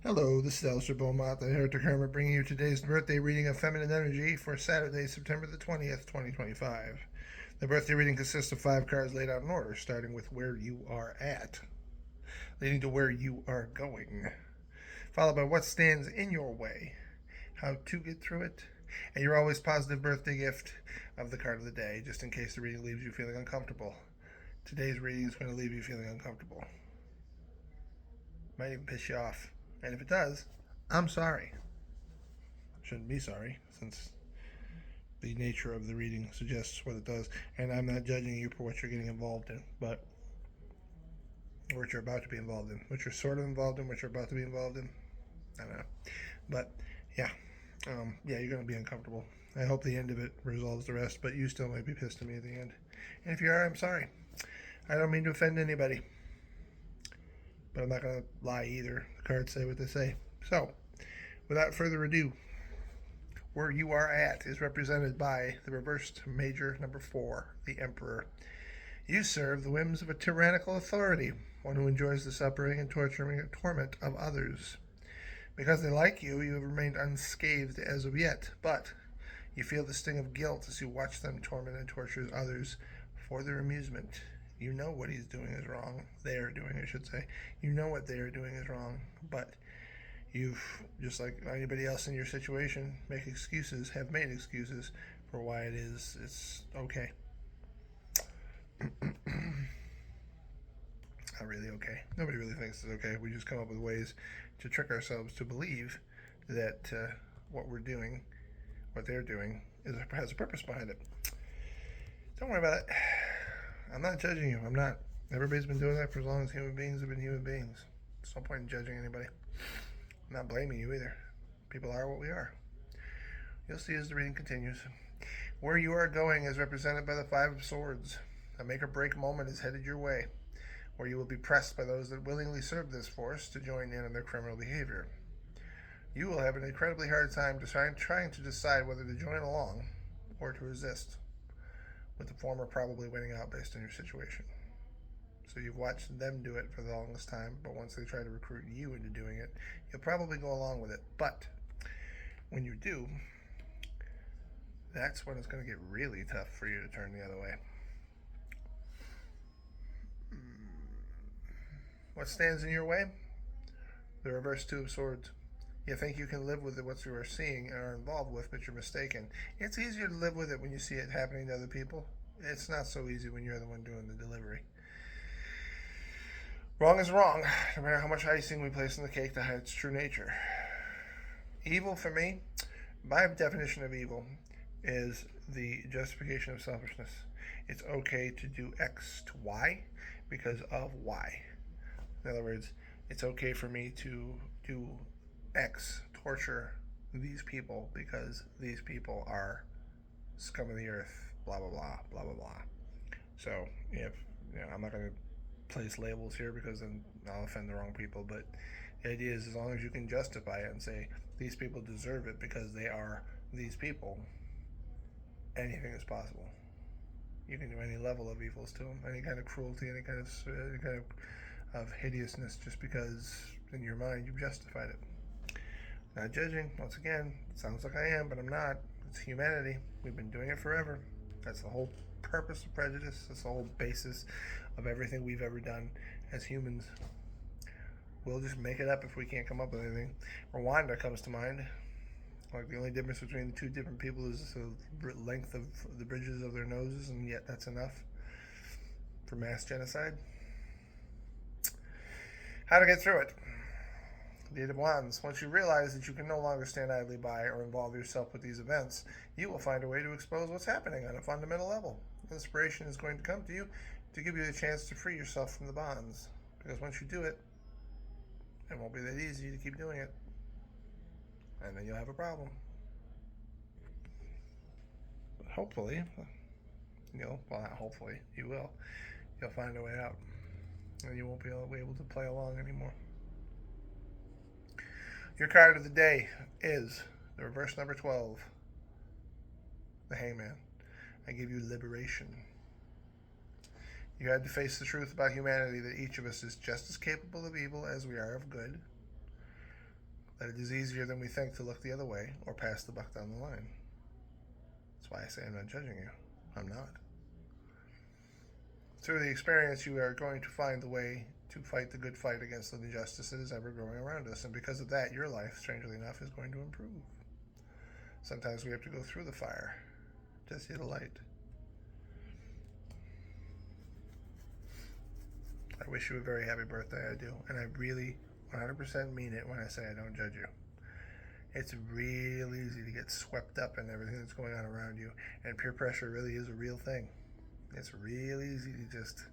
Hello, this is Alistair Beaumont, the Heretic Hermit, bringing you today's birthday reading of Feminine Energy for Saturday, September the 20th, 2025. The birthday reading consists of 5 cards laid out in order, starting with where you are at, leading to where you are going, followed by what stands in your way, how to get through it, and your always positive birthday gift of the card of the day, just in case the reading leaves you feeling uncomfortable. Today's reading is going to leave you feeling uncomfortable. Might even piss you off. And if it does, I'm sorry. Shouldn't be sorry, since the nature of the reading suggests what it does. And I'm not judging you for what you're getting involved in, but what you're about to be involved in, what you're sort of involved in, what you're about to be involved in. I don't know. But yeah, you're going to be uncomfortable. I hope the end of it resolves the rest, but you still might be pissed at me at the end. And if you are, I'm sorry. I don't mean to offend anybody, but I'm not going to lie either. The cards say what they say. So, without further ado, where you are at is represented by the reversed major number 4, the Emperor. You serve the whims of a tyrannical authority, one who enjoys the suffering and torment of others. Because they like you, you have remained unscathed as of yet, but you feel the sting of guilt as you watch them torment and torture others for their amusement. You know what he's doing is wrong. They are doing, I should say. You know what they are doing is wrong, but you've, just like anybody else in your situation, have made excuses for why it's okay. Not really okay. Nobody really thinks it's okay. We just come up with ways to trick ourselves to believe that what we're doing, what they're doing, has a purpose behind it. Don't worry about it. I'm not judging you. I'm not. Everybody's been doing that for as long as human beings have been human beings. There's no point in judging anybody. I'm not blaming you either. People are what we are. You'll see as the reading continues. Where you are going is represented by the Five of Swords. A make or break moment is headed your way, where you will be pressed by those that willingly serve this force to join in on their criminal behavior. You will have an incredibly hard time trying to decide whether to join along or to resist, with the former probably winning out based on your situation. So you've watched them do it for the longest time, but once they try to recruit you into doing it, you'll probably go along with it. But when you do, that's when it's going to get really tough for you to turn the other way. What stands in your way? The reverse Two of Swords. You think you can live with what you are seeing and are involved with, but you're mistaken. It's easier to live with it when you see it happening to other people. It's not so easy when you're the one doing the delivery. Wrong is wrong, no matter how much icing we place on the cake to hide its true nature. Evil, for me, my definition of evil is the justification of selfishness. It's okay to do X to Y because of Y. In other words, it's okay for me to do X, torture these people because these people are scum of the earth, blah, blah, blah, blah, blah, blah. So, if, I'm not going to place labels here because then I'll offend the wrong people, but the idea is as long as you can justify it and say these people deserve it because they are these people, anything is possible. You can do any level of evils to them, any kind of cruelty, any kind of hideousness, just because in your mind you've justified it. Not judging, once again, it sounds like I am, but I'm not. It's humanity. We've been doing it forever. That's the whole purpose of prejudice. That's the whole basis of everything we've ever done as humans. We'll just make it up if we can't come up with anything. Rwanda comes to mind. Like the only difference between the two different people is the length of the bridges of their noses, and yet that's enough for mass genocide. How to get through it? The Eight of Wands. Once you realize that you can no longer stand idly by or involve yourself with these events, you will find a way to expose what's happening on a fundamental level. Inspiration is going to come to you to give you the chance to free yourself from the bonds. Because once you do it, it won't be that easy to keep doing it. And then you'll have a problem. But hopefully, well, not hopefully, you will. You'll find a way out. And you won't be able to play along anymore. Your card of the day is the reverse number 12, the Hangman. I give you liberation. You had to face the truth about humanity, that each of us is just as capable of evil as we are of good. that it is easier than we think to look the other way or pass the buck down the line. That's why I say I'm not judging you. I'm not. Through the experience, you are going to find the way to fight the good fight against the injustice that is ever growing around us. And because of that, your life, strangely enough, is going to improve. Sometimes we have to go through the fire to see the light. I wish you a very happy birthday, I do. And I really 100% mean it when I say I don't judge you. It's real easy to get swept up in everything that's going on around you. And peer pressure really is a real thing. It's real easy to just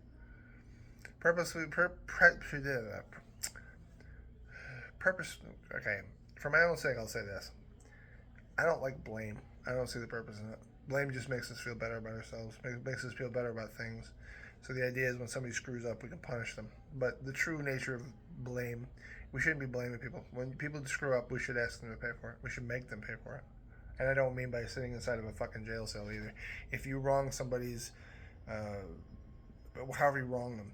purposely, okay, for my own sake, I'll say this. I don't like blame. I don't see the purpose in it. Blame just makes us feel better about ourselves, makes us feel better about things. So the idea is when somebody screws up, we can punish them. But the true nature of blame, we shouldn't be blaming people. When people screw up, we should ask them to pay for it. We should make them pay for it. And I don't mean by sitting inside of a fucking jail cell either. If you wrong somebody's, however you wrong them,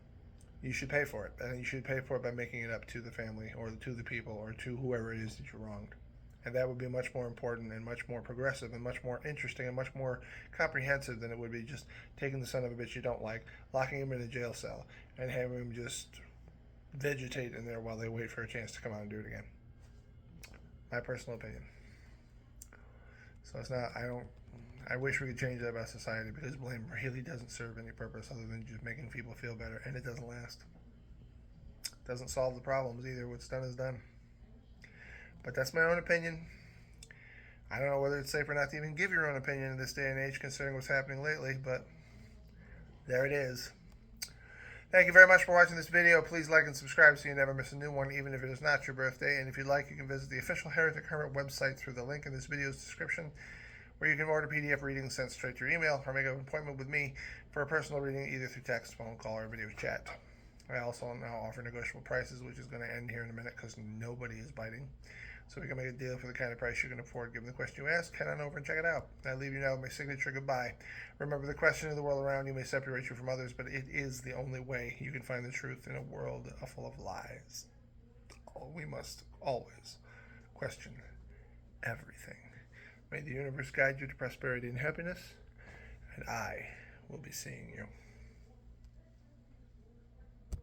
you should pay for it. And you should pay for it by making it up to the family or to the people or to whoever it is that you wronged. And that would be much more important and much more progressive and much more interesting and much more comprehensive than it would be just taking the son of a bitch you don't like, locking him in a jail cell, and having him just vegetate in there while they wait for a chance to come out and do it again. My personal opinion. So it's not, I wish we could change that about society, because blame really doesn't serve any purpose other than just making people feel better, and it doesn't last. It doesn't solve the problems either. What's done is done. But that's my own opinion. I don't know whether it's safe or not to even give your own opinion in this day and age, considering what's happening lately, but there it is. Thank you very much for watching this video. Please like and subscribe so you never miss a new one, even if it is not your birthday. And if you'd like, you can visit the official Heretic Hermit website through the link in this video's description, where you can order PDF readings sent straight to your email, or make an appointment with me for a personal reading either through text, phone call, or video chat. I also now offer negotiable prices, which is going to end here in a minute because nobody is biting. So we can make a deal for the kind of price you can afford given the question you ask. Head on over and check it out. I leave you now with my signature goodbye. Remember, the question of the world around you may separate you from others, but it is the only way you can find the truth in a world full of lies. We must always question everything. May the universe guide you to prosperity and happiness, and I will be seeing you.